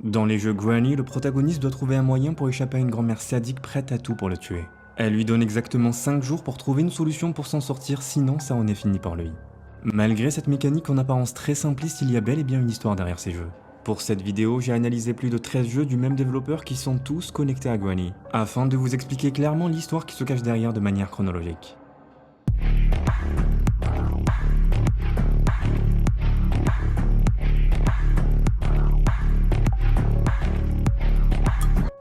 Dans les jeux Granny, le protagoniste doit trouver un moyen pour échapper à une grand-mère sadique prête à tout pour le tuer. Elle lui donne exactement 5 jours pour trouver une solution pour s'en sortir, sinon ça en est fini pour lui. Malgré cette mécanique en apparence très simpliste, il y a bel et bien une histoire derrière ces jeux. Pour cette vidéo, j'ai analysé plus de 13 jeux du même développeur qui sont tous connectés à Granny, afin de vous expliquer clairement l'histoire qui se cache derrière de manière chronologique.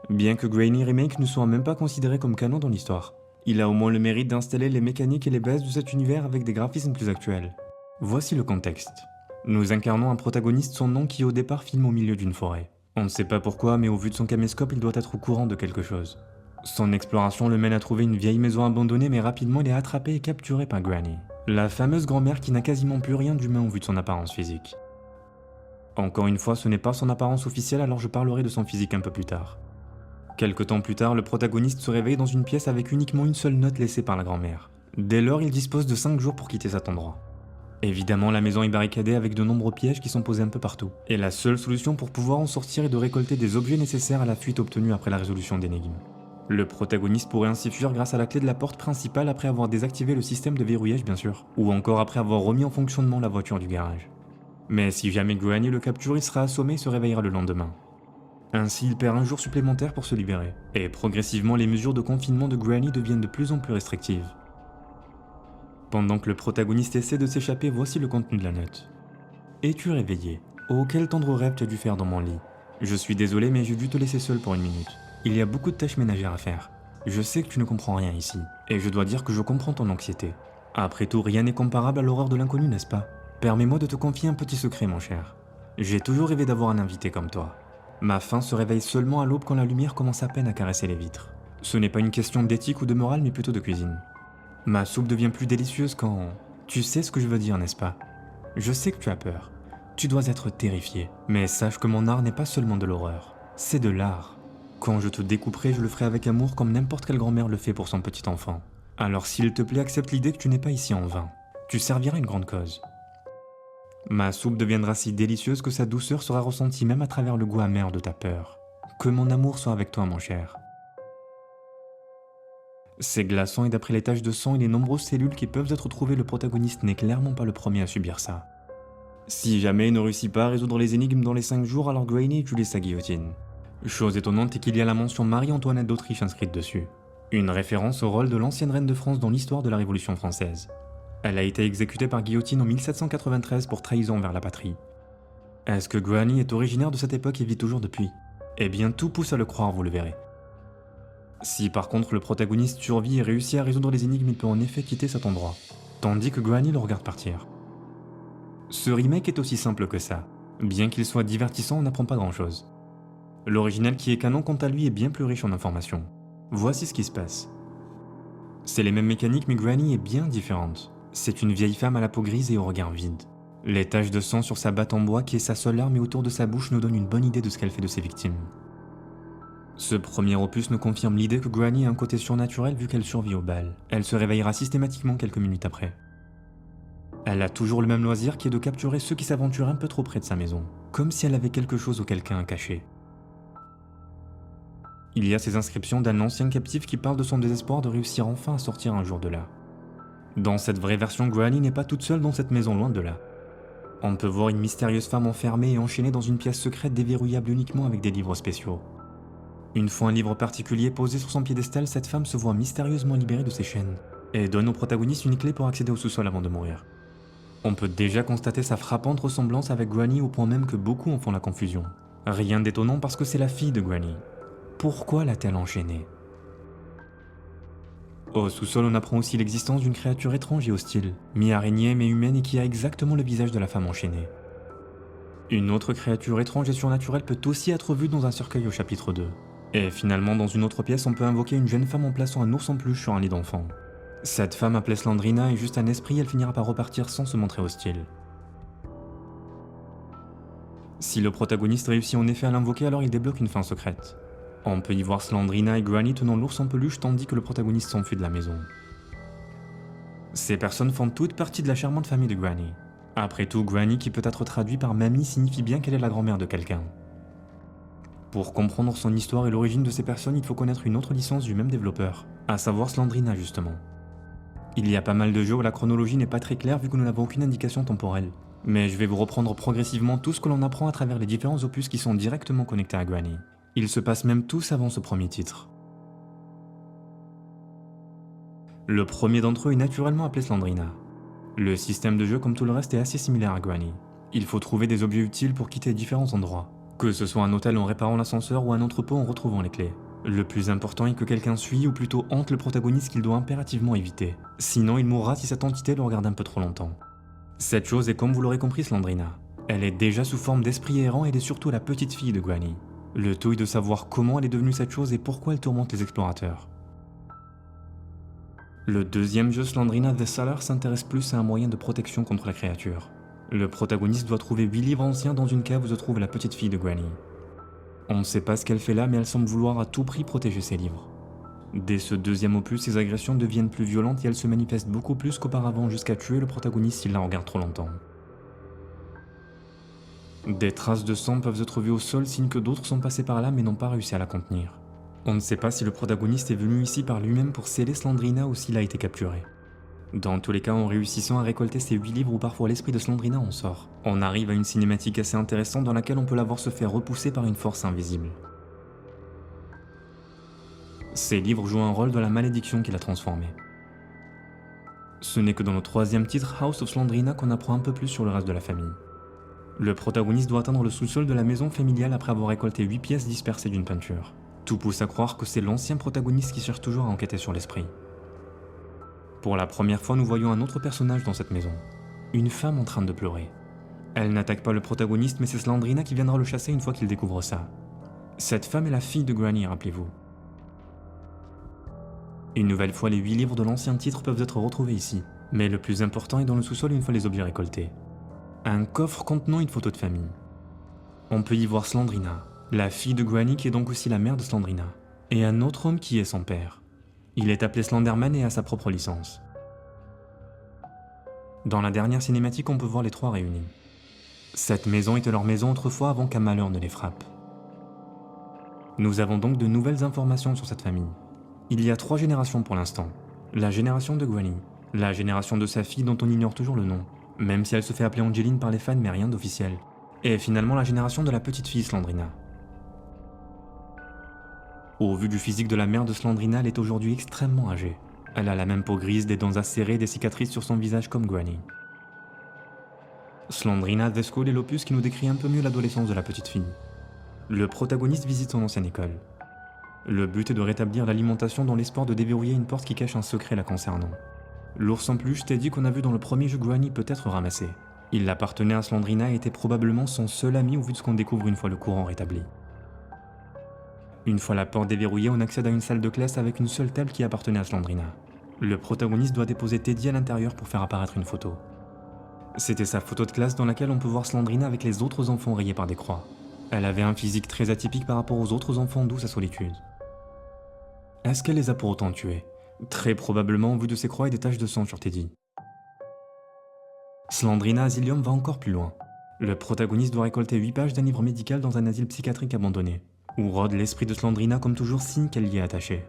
Bien que Granny Remake ne soit même pas considéré comme canon dans l'histoire, il a au moins le mérite d'installer les mécaniques et les bases de cet univers avec des graphismes plus actuels. Voici le contexte. Nous incarnons un protagoniste sans nom qui au départ filme au milieu d'une forêt. On ne sait pas pourquoi, mais au vu de son caméscope, il doit être au courant de quelque chose. Son exploration le mène à trouver une vieille maison abandonnée, mais rapidement il est attrapé et capturé par Granny, la fameuse grand-mère qui n'a quasiment plus rien d'humain au vu de son apparence physique. Encore une fois, ce n'est pas son apparence officielle, alors je parlerai de son physique un peu plus tard. Quelque temps plus tard, le protagoniste se réveille dans une pièce avec uniquement une seule note laissée par la grand-mère. Dès lors, il dispose de 5 jours pour quitter cet endroit. Évidemment, la maison est barricadée avec de nombreux pièges qui sont posés un peu partout. Et la seule solution pour pouvoir en sortir est de récolter des objets nécessaires à la fuite obtenue après la résolution d'énigmes. Le protagoniste pourrait ainsi fuir grâce à la clé de la porte principale après avoir désactivé le système de verrouillage bien sûr, ou encore après avoir remis en fonctionnement la voiture du garage. Mais si jamais Granny le capture, il sera assommé et se réveillera le lendemain. Ainsi, il perd un jour supplémentaire pour se libérer, et progressivement les mesures de confinement de Granny deviennent de plus en plus restrictives. Pendant que le protagoniste essaie de s'échapper, voici le contenu de la note. Es-tu réveillé? Oh, quel tendre rêve tu as dû faire dans mon lit. Je suis désolé, mais j'ai dû te laisser seul pour une minute. Il y a beaucoup de tâches ménagères à faire. Je sais que tu ne comprends rien ici, et je dois dire que je comprends ton anxiété. Après tout, rien n'est comparable à l'horreur de l'inconnu, n'est-ce pas? Permets-moi de te confier un petit secret, mon cher. J'ai toujours rêvé d'avoir un invité comme toi. Ma faim se réveille seulement à l'aube quand la lumière commence à peine à caresser les vitres. Ce n'est pas une question d'éthique ou de morale, mais plutôt de cuisine. Ma soupe devient plus délicieuse quand... Tu sais ce que je veux dire, n'est-ce pas? Je sais que tu as peur. Tu dois être terrifié. Mais sache que mon art n'est pas seulement de l'horreur. C'est de l'art. Quand je te découperai, je le ferai avec amour comme n'importe quelle grand-mère le fait pour son petit enfant. Alors s'il te plaît, accepte l'idée que tu n'es pas ici en vain. Tu serviras une grande cause. Ma soupe deviendra si délicieuse que sa douceur sera ressentie même à travers le goût amer de ta peur. Que mon amour soit avec toi, mon cher. C'est glaçant et d'après les taches de sang et les nombreuses cellules qui peuvent être trouvées, le protagoniste n'est clairement pas le premier à subir ça. Si jamais il ne réussit pas à résoudre les énigmes dans les 5 jours, alors Granny utilise sa guillotine. Chose étonnante est qu'il y a la mention Marie-Antoinette d'Autriche inscrite dessus. Une référence au rôle de l'ancienne reine de France dans l'histoire de la Révolution française. Elle a été exécutée par guillotine en 1793 pour trahison envers la patrie. Est-ce que Granny est originaire de cette époque et vit toujours depuis? Eh bien tout pousse à le croire, vous le verrez. Si par contre le protagoniste survit et réussit à résoudre les énigmes, il peut en effet quitter cet endroit, tandis que Granny le regarde partir. Ce remake est aussi simple que ça. Bien qu'il soit divertissant, on n'apprend pas grand chose. L'original qui est canon quant à lui est bien plus riche en informations. Voici ce qui se passe. C'est les mêmes mécaniques mais Granny est bien différente. C'est une vieille femme à la peau grise et au regard vide. Les taches de sang sur sa batte en bois qui est sa seule arme et autour de sa bouche nous donnent une bonne idée de ce qu'elle fait de ses victimes. Ce premier opus nous confirme l'idée que Granny a un côté surnaturel vu qu'elle survit au bal. Elle se réveillera systématiquement quelques minutes après. Elle a toujours le même loisir qui est de capturer ceux qui s'aventurent un peu trop près de sa maison, comme si elle avait quelque chose ou quelqu'un à cacher. Il y a ces inscriptions d'un ancien captif qui parle de son désespoir de réussir enfin à sortir un jour de là. Dans cette vraie version, Granny n'est pas toute seule dans cette maison, loin de là. On peut voir une mystérieuse femme enfermée et enchaînée dans une pièce secrète déverrouillable uniquement avec des livres spéciaux. Une fois un livre particulier posé sur son piédestal, cette femme se voit mystérieusement libérée de ses chaînes et donne au protagoniste une clé pour accéder au sous-sol avant de mourir. On peut déjà constater sa frappante ressemblance avec Granny au point même que beaucoup en font la confusion. Rien d'étonnant parce que c'est la fille de Granny. Pourquoi l'a-t-elle enchaînée? Au sous-sol, on apprend aussi l'existence d'une créature étrange et hostile, mi-araignée mais humaine et qui a exactement le visage de la femme enchaînée. Une autre créature étrange et surnaturelle peut aussi être vue dans un cercueil au chapitre 2. Et finalement, dans une autre pièce, on peut invoquer une jeune femme en plaçant un ours en peluche sur un lit d'enfant. Cette femme appelée Slandrina est juste un esprit, elle finira par repartir sans se montrer hostile. Si le protagoniste réussit en effet à l'invoquer, alors il débloque une fin secrète. On peut y voir Slandrina et Granny tenant l'ours en peluche tandis que le protagoniste s'enfuit de la maison. Ces personnes font toutes partie de la charmante famille de Granny. Après tout, Granny qui peut être traduit par mamie signifie bien qu'elle est la grand-mère de quelqu'un. Pour comprendre son histoire et l'origine de ces personnes, il faut connaître une autre licence du même développeur, à savoir Slandrina justement. Il y a pas mal de jeux où la chronologie n'est pas très claire vu que nous n'avons aucune indication temporelle. Mais je vais vous reprendre progressivement tout ce que l'on apprend à travers les différents opus qui sont directement connectés à Granny. Ils se passent même tous avant ce premier titre. Le premier d'entre eux est naturellement appelé Slandrina. Le système de jeu comme tout le reste est assez similaire à Granny. Il faut trouver des objets utiles pour quitter différents endroits, que ce soit un hôtel en réparant l'ascenseur ou un entrepôt en retrouvant les clés. Le plus important est que quelqu'un suit ou plutôt hante le protagoniste qu'il doit impérativement éviter. Sinon il mourra si cette entité le regarde un peu trop longtemps. Cette chose est comme vous l'aurez compris Slandrina. Elle est déjà sous forme d'esprit errant et elle est surtout la petite fille de Granny. Le tout est de savoir comment elle est devenue cette chose et pourquoi elle tourmente les explorateurs. Le deuxième jeu Slandrina The Cellar s'intéresse plus à un moyen de protection contre la créature. Le protagoniste doit trouver 8 livres anciens dans une cave où se trouve la petite fille de Granny. On ne sait pas ce qu'elle fait là mais elle semble vouloir à tout prix protéger ses livres. Dès ce deuxième opus, ses agressions deviennent plus violentes et elles se manifestent beaucoup plus qu'auparavant jusqu'à tuer le protagoniste s'il la regarde trop longtemps. Des traces de sang peuvent se trouver au sol, signe que d'autres sont passés par là mais n'ont pas réussi à la contenir. On ne sait pas si le protagoniste est venu ici par lui-même pour sceller Slandrina ou s'il a été capturé. Dans tous les cas, en réussissant à récolter ces 8 livres ou parfois l'esprit de Slandrina en sort, on arrive à une cinématique assez intéressante dans laquelle on peut la voir se faire repousser par une force invisible. Ces livres jouent un rôle dans la malédiction qui l'a transformée. Ce n'est que dans le troisième titre, House of Slandrina, qu'on apprend un peu plus sur le reste de la famille. Le protagoniste doit atteindre le sous-sol de la maison familiale après avoir récolté 8 pièces dispersées d'une peinture. Tout pousse à croire que c'est l'ancien protagoniste qui cherche toujours à enquêter sur l'esprit. Pour la première fois, nous voyons un autre personnage dans cette maison. Une femme en train de pleurer. Elle n'attaque pas le protagoniste, mais c'est Slandrina qui viendra le chasser une fois qu'il découvre ça. Cette femme est la fille de Granny, rappelez-vous. Une nouvelle fois, les 8 livres de l'ancien titre peuvent être retrouvés ici, mais le plus important est dans le sous-sol une fois les objets récoltés. Un coffre contenant une photo de famille. On peut y voir Slandrina, la fille de Granny qui est donc aussi la mère de Slandrina, et un autre homme qui est son père. Il est appelé Slenderman et a sa propre licence. Dans la dernière cinématique, on peut voir les trois réunis. Cette maison était leur maison autrefois avant qu'un malheur ne les frappe. Nous avons donc de nouvelles informations sur cette famille. Il y a 3 générations pour l'instant. La génération de Granny, la génération de sa fille dont on ignore toujours le nom, même si elle se fait appeler Angeline par les fans mais rien d'officiel, et finalement la génération de la petite fille Slandrina. Au vu du physique de la mère de Slandrina, elle est aujourd'hui extrêmement âgée. Elle a la même peau grise, des dents acérées et des cicatrices sur son visage comme Granny. Slandrina The School est l'opus qui nous décrit un peu mieux l'adolescence de la petite fille. Le protagoniste visite son ancienne école. Le but est de rétablir l'alimentation dans l'espoir de déverrouiller une porte qui cache un secret la concernant. L'ours en peluche Teddy qu'on a vu dans le premier jeu Granny peut être ramassé. Il appartenait à Slandrina et était probablement son seul ami au vu de ce qu'on découvre une fois le courant rétabli. Une fois la porte déverrouillée, on accède à une salle de classe avec une seule table qui appartenait à Slandrina. Le protagoniste doit déposer Teddy à l'intérieur pour faire apparaître une photo. C'était sa photo de classe dans laquelle on peut voir Slandrina avec les autres enfants rayés par des croix. Elle avait un physique très atypique par rapport aux autres enfants, d'où sa solitude. Est-ce qu'elle les a pour autant tués? Très probablement au vu de ses croix et des taches de sang sur Teddy. Slandrina Asylum va encore plus loin. Le protagoniste doit récolter 8 pages d'un livre médical dans un asile psychiatrique abandonné, où rôde l'esprit de Slandrina comme toujours signe qu'elle y est attachée.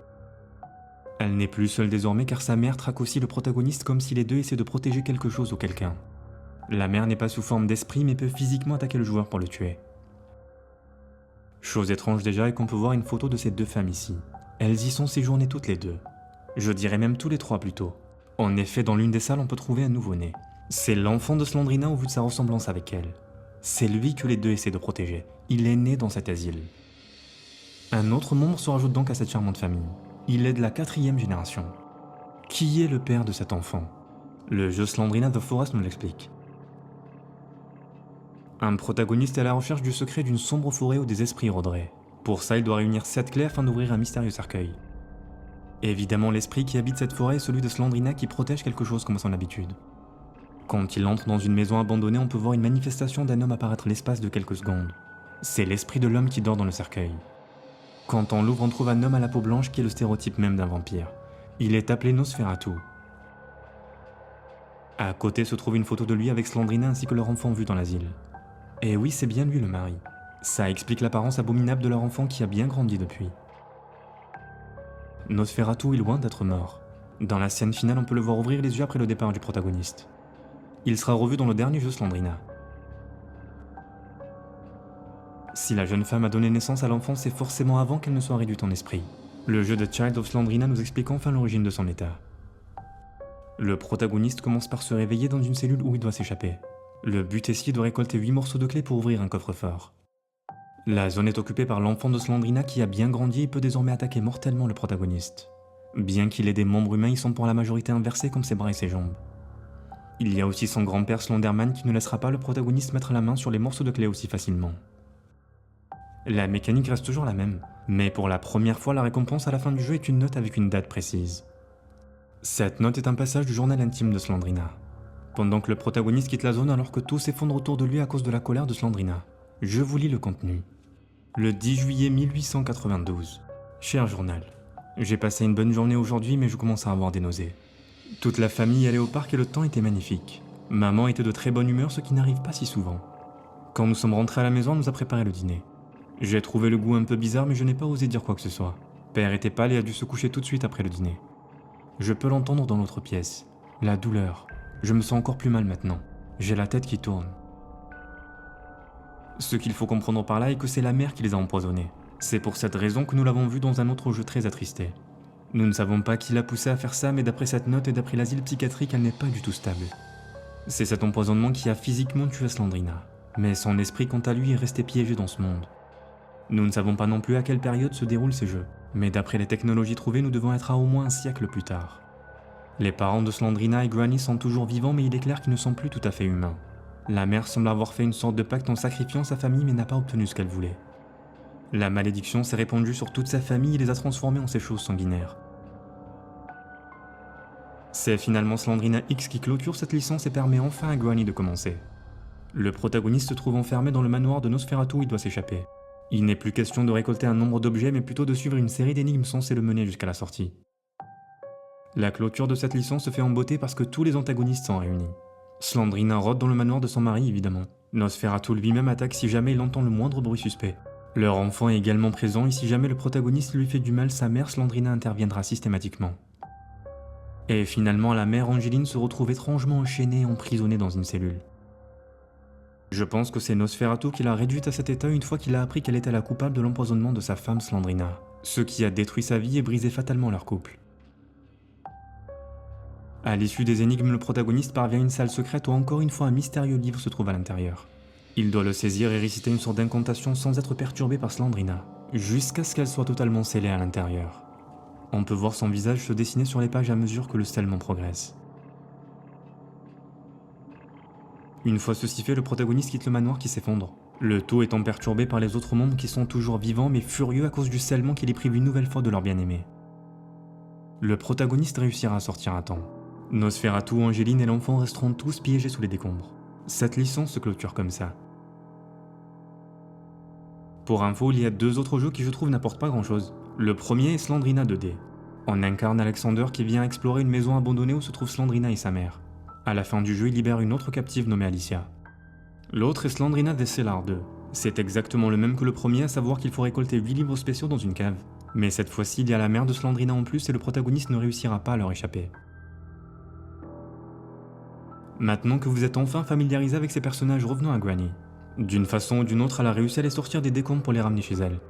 Elle n'est plus seule désormais car sa mère traque aussi le protagoniste comme si les deux essaient de protéger quelque chose ou quelqu'un. La mère n'est pas sous forme d'esprit mais peut physiquement attaquer le joueur pour le tuer. Chose étrange déjà est qu'on peut voir une photo de ces deux femmes ici. Elles y sont séjournées toutes les deux. Je dirais même tous les trois plutôt. En effet, dans l'une des salles on peut trouver un nouveau-né. C'est l'enfant de Slandrina au vu de sa ressemblance avec elle. C'est lui que les deux essaient de protéger. Il est né dans cet asile. Un autre membre se rajoute donc à cette charmante famille. Il est de la 4e génération. Qui est le père de cet enfant? Le jeu Slandrina The Forest nous l'explique. Un protagoniste est à la recherche du secret d'une sombre forêt où des esprits rôderaient. Pour ça, il doit réunir 7 clés afin d'ouvrir un mystérieux cercueil. Évidemment, l'esprit qui habite cette forêt est celui de Slandrina qui protège quelque chose comme à son habitude. Quand il entre dans une maison abandonnée, on peut voir une manifestation d'un homme apparaître l'espace de quelques secondes. C'est l'esprit de l'homme qui dort dans le cercueil. Quand on l'ouvre, on trouve un homme à la peau blanche qui est le stéréotype même d'un vampire. Il est appelé Nosferatu. À côté se trouve une photo de lui avec Slandrina ainsi que leur enfant vu dans l'asile. Et oui, c'est bien lui le mari. Ça explique l'apparence abominable de leur enfant qui a bien grandi depuis. Nosferatu est loin d'être mort. Dans la scène finale, on peut le voir ouvrir les yeux après le départ du protagoniste. Il sera revu dans le dernier jeu Slandrina. Si la jeune femme a donné naissance à l'enfant, c'est forcément avant qu'elle ne soit réduite en esprit. Le jeu de Child of Slandrina nous explique enfin l'origine de son état. Le protagoniste commence par se réveiller dans une cellule où il doit s'échapper. Le but est ici de récolter 8 morceaux de clés pour ouvrir un coffre-fort. La zone est occupée par l'enfant de Slandrina qui a bien grandi et peut désormais attaquer mortellement le protagoniste. Bien qu'il ait des membres humains, ils sont pour la majorité inversés comme ses bras et ses jambes. Il y a aussi son grand-père Slenderman qui ne laissera pas le protagoniste mettre la main sur les morceaux de clés aussi facilement. La mécanique reste toujours la même, mais pour la première fois la récompense à la fin du jeu est une note avec une date précise. Cette note est un passage du journal intime de Slandrina. Pendant que le protagoniste quitte la zone alors que tout s'effondre autour de lui à cause de la colère de Slandrina. Je vous lis le contenu. Le 10 juillet 1892. Cher journal, j'ai passé une bonne journée aujourd'hui mais je commence à avoir des nausées. Toute la famille allait au parc et le temps était magnifique. Maman était de très bonne humeur, ce qui n'arrive pas si souvent. Quand nous sommes rentrés à la maison, elle nous a préparé le dîner. J'ai trouvé le goût un peu bizarre mais je n'ai pas osé dire quoi que ce soit. Père était pâle et a dû se coucher tout de suite après le dîner. Je peux l'entendre dans l'autre pièce. La douleur. Je me sens encore plus mal maintenant. J'ai la tête qui tourne. Ce qu'il faut comprendre par là est que c'est la mère qui les a empoisonnés. C'est pour cette raison que nous l'avons vu dans un autre jeu très attristé. Nous ne savons pas qui l'a poussé à faire ça, mais d'après cette note et d'après l'asile psychiatrique, elle n'est pas du tout stable. C'est cet empoisonnement qui a physiquement tué Slandrina. Mais son esprit, quant à lui, est resté piégé dans ce monde. Nous ne savons pas non plus à quelle période se déroulent ces jeux, mais d'après les technologies trouvées, nous devons être à au moins un siècle plus tard. Les parents de Slandrina et Granny sont toujours vivants, mais il est clair qu'ils ne sont plus tout à fait humains. La mère semble avoir fait une sorte de pacte en sacrifiant sa famille, mais n'a pas obtenu ce qu'elle voulait. La malédiction s'est répandue sur toute sa famille et les a transformés en ces choses sanguinaires. C'est finalement Slandrina X qui clôture cette licence et permet enfin à Granny de commencer. Le protagoniste se trouve enfermé dans le manoir de Nosferatu où il doit s'échapper. Il n'est plus question de récolter un nombre d'objets, mais plutôt de suivre une série d'énigmes censées le mener jusqu'à la sortie. La clôture de cette licence se fait en beauté parce que tous les antagonistes sont réunis. Slandrina rôde dans le manoir de son mari, évidemment. Nosferatu lui-même attaque si jamais il entend le moindre bruit suspect. Leur enfant est également présent et si jamais le protagoniste lui fait du mal, sa mère Slandrina interviendra systématiquement. Et finalement, la mère Angeline se retrouve étrangement enchaînée et emprisonnée dans une cellule. Je pense que c'est Nosferatu qui l'a réduite à cet état une fois qu'il a appris qu'elle était la coupable de l'empoisonnement de sa femme Slandrina, ce qui a détruit sa vie et brisé fatalement leur couple. À l'issue des énigmes, le protagoniste parvient à une salle secrète où encore une fois un mystérieux livre se trouve à l'intérieur. Il doit le saisir et réciter une sorte d'incantation sans être perturbé par Slandrina, jusqu'à ce qu'elle soit totalement scellée à l'intérieur. On peut voir son visage se dessiner sur les pages à mesure que le scellement progresse. Une fois ceci fait, le protagoniste quitte le manoir qui s'effondre, le tout étant perturbé par les autres membres qui sont toujours vivants mais furieux à cause du scellement qui les prive une nouvelle fois de leur bien-aimé. Le protagoniste réussira à sortir à temps. Nosferatu, Angeline et l'enfant resteront tous piégés sous les décombres. Cette licence se clôture comme ça. Pour info, il y a 2 autres jeux qui je trouve n'apportent pas grand chose. Le premier est Slandrina 2D. On incarne Alexander qui vient explorer une maison abandonnée où se trouvent Slandrina et sa mère. À la fin du jeu, il libère une autre captive nommée Alicia. L'autre est Slandrina The Cellar 2. C'est exactement le même que le premier, à savoir qu'il faut récolter 8 livres spéciaux dans une cave. Mais cette fois-ci, il y a la mère de Slandrina en plus et le protagoniste ne réussira pas à leur échapper. Maintenant que vous êtes enfin familiarisé avec ces personnages, revenons à Granny. D'une façon ou d'une autre, elle a réussi à les sortir des décombres pour les ramener chez elle.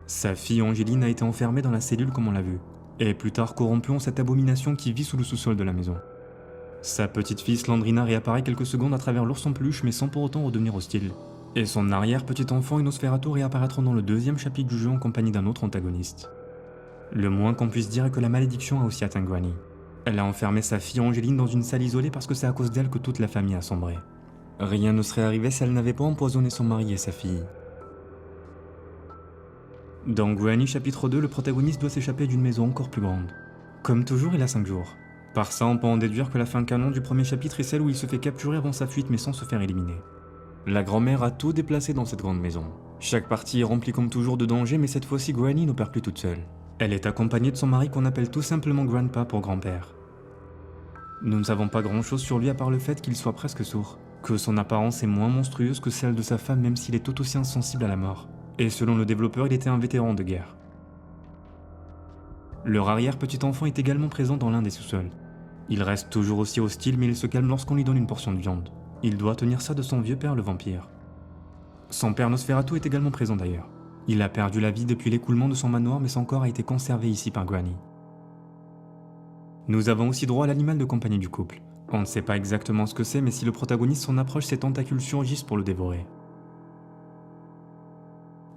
Sa fille Angeline a été enfermée dans la cellule comme on l'a vu, et plus tard corrompue en cette abomination qui vit sous le sous-sol de la maison. Sa petite fille Slandrina réapparaît quelques secondes à travers l'ours en peluche mais sans pour autant redevenir hostile. Et son arrière-petit enfant Nosferatu réapparaîtront dans le 2e chapitre du jeu en compagnie d'un autre antagoniste. Le moins qu'on puisse dire est que la malédiction a aussi atteint Granny. Elle a enfermé sa fille Angeline dans une salle isolée parce que c'est à cause d'elle que toute la famille a sombré. Rien ne serait arrivé si elle n'avait pas empoisonné son mari et sa fille. Dans Granny chapitre 2, le protagoniste doit s'échapper d'une maison encore plus grande. Comme toujours, il a 5 jours. Par ça, on peut en déduire que la fin canon du premier chapitre est celle où il se fait capturer avant sa fuite mais sans se faire éliminer. La grand-mère a tout déplacé dans cette grande maison. Chaque partie est remplie comme toujours de dangers, mais cette fois-ci Granny n'opère plus toute seule. Elle est accompagnée de son mari qu'on appelle tout simplement Grandpa pour grand-père. Nous ne savons pas grand-chose sur lui à part le fait qu'il soit presque sourd. que son apparence est moins monstrueuse que celle de sa femme même s'il est tout aussi insensible à la mort, et selon le développeur il était un vétéran de guerre. Leur arrière-petit-enfant est également présent dans l'un des sous-sols. Il reste toujours aussi hostile mais il se calme lorsqu'on lui donne une portion de viande. Il doit tenir ça de son vieux père le vampire. Son père Nosferatu est également présent d'ailleurs. Il a perdu la vie depuis l'écoulement de son manoir mais son corps a été conservé ici par Granny. Nous avons aussi droit à l'animal de compagnie du couple. On ne sait pas exactement ce que c'est mais si le protagoniste s'en approche ses tentacules surgissent pour le dévorer.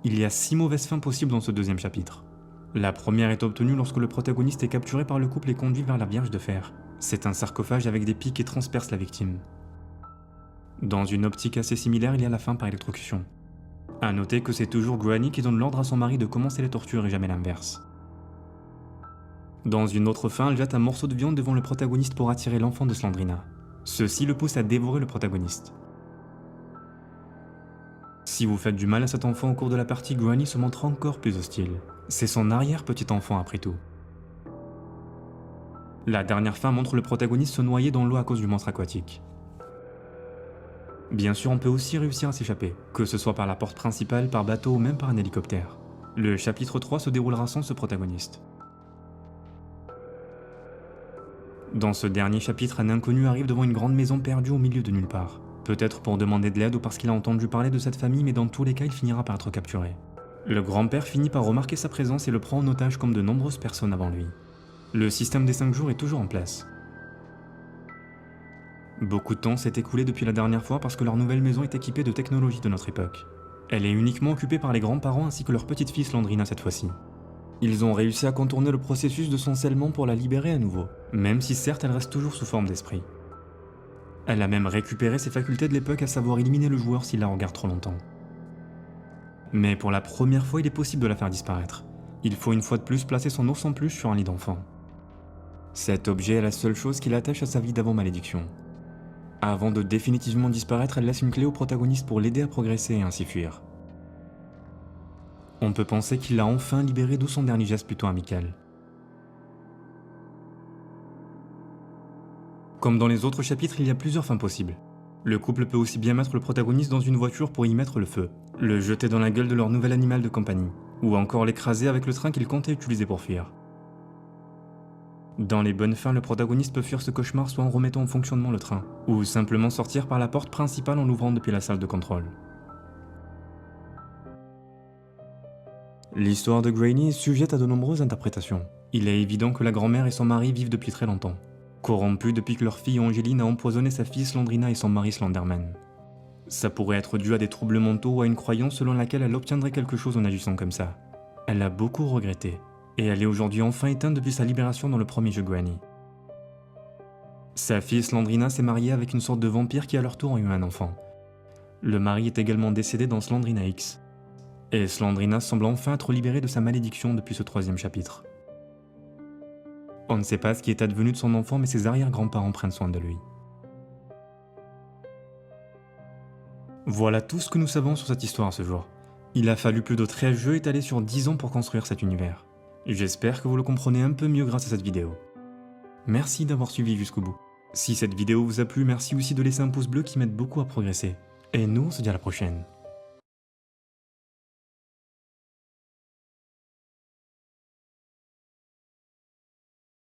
Il y a 6 mauvaises fins possibles dans ce deuxième chapitre. La première est obtenue lorsque le protagoniste est capturé par le couple et conduit vers la Vierge de Fer. C'est un sarcophage avec des pics qui transpercent la victime. Dans une optique assez similaire, il y a la fin par électrocution. A noter que c'est toujours Granny qui donne l'ordre à son mari de commencer les tortures et jamais l'inverse. Dans une autre fin, elle jette un morceau de viande devant le protagoniste pour attirer l'enfant de Slandrina. Ceci le pousse à dévorer le protagoniste. Si vous faites du mal à cet enfant au cours de la partie, Granny se montre encore plus hostile. C'est son arrière-petit-enfant après tout. La dernière fin montre le protagoniste se noyer dans l'eau à cause du monstre aquatique. Bien sûr, on peut aussi réussir à s'échapper, que ce soit par la porte principale, par bateau ou même par un hélicoptère. Le chapitre 3 se déroulera sans ce protagoniste. Dans ce dernier chapitre, un inconnu arrive devant une grande maison perdue au milieu de nulle part. Peut-être pour demander de l'aide ou parce qu'il a entendu parler de cette famille, mais dans tous les cas, il finira par être capturé. Le grand-père finit par remarquer sa présence et le prend en otage comme de nombreuses personnes avant lui. Le système des 5 jours est toujours en place. Beaucoup de temps s'est écoulé depuis la dernière fois parce que leur nouvelle maison est équipée de technologies de notre époque. Elle est uniquement occupée par les grands-parents ainsi que leur petite-fille Slandrina cette fois-ci. Ils ont réussi à contourner le processus de son scellement pour la libérer à nouveau, même si certes elle reste toujours sous forme d'esprit. Elle a même récupéré ses facultés de l'époque, à savoir éliminer le joueur s'il la regarde trop longtemps. Mais pour la première fois il est possible de la faire disparaître. Il faut une fois de plus placer son ours en peluche sur un lit d'enfant. Cet objet est la seule chose qui l'attache à sa vie d'avant malédiction. Avant de définitivement disparaître, elle laisse une clé au protagoniste pour l'aider à progresser et ainsi fuir. On peut penser qu'il l'a enfin libéré, d'où son dernier geste plutôt amical. Comme dans les autres chapitres, il y a plusieurs fins possibles. Le couple peut aussi bien mettre le protagoniste dans une voiture pour y mettre le feu, le jeter dans la gueule de leur nouvel animal de compagnie, ou encore l'écraser avec le train qu'ils comptaient utiliser pour fuir. Dans les bonnes fins, le protagoniste peut fuir ce cauchemar soit en remettant en fonctionnement le train, ou simplement sortir par la porte principale en l'ouvrant depuis la salle de contrôle. L'histoire de Granny est sujette à de nombreuses interprétations. Il est évident que la grand-mère et son mari vivent depuis très longtemps, corrompus depuis que leur fille Angeline a empoisonné sa fille Slandrina et son mari Slenderman. Ça pourrait être dû à des troubles mentaux ou à une croyance selon laquelle elle obtiendrait quelque chose en agissant comme ça. Elle a beaucoup regretté, et elle est aujourd'hui enfin éteinte depuis sa libération dans le premier jeu Granny. Sa fille Slandrina s'est mariée avec une sorte de vampire qui à leur tour a eu un enfant. Le mari est également décédé dans Slandrina X. Et Slandrina semble enfin être libérée de sa malédiction depuis ce 3e chapitre. On ne sait pas ce qui est advenu de son enfant, mais ses arrière-grands-parents prennent soin de lui. Voilà tout ce que nous savons sur cette histoire à ce jour. Il a fallu plus de 13 jeux étalés sur 10 ans pour construire cet univers. J'espère que vous le comprenez un peu mieux grâce à cette vidéo. Merci d'avoir suivi jusqu'au bout. Si cette vidéo vous a plu, merci aussi de laisser un pouce bleu qui m'aide beaucoup à progresser. Et nous, on se dit à la prochaine.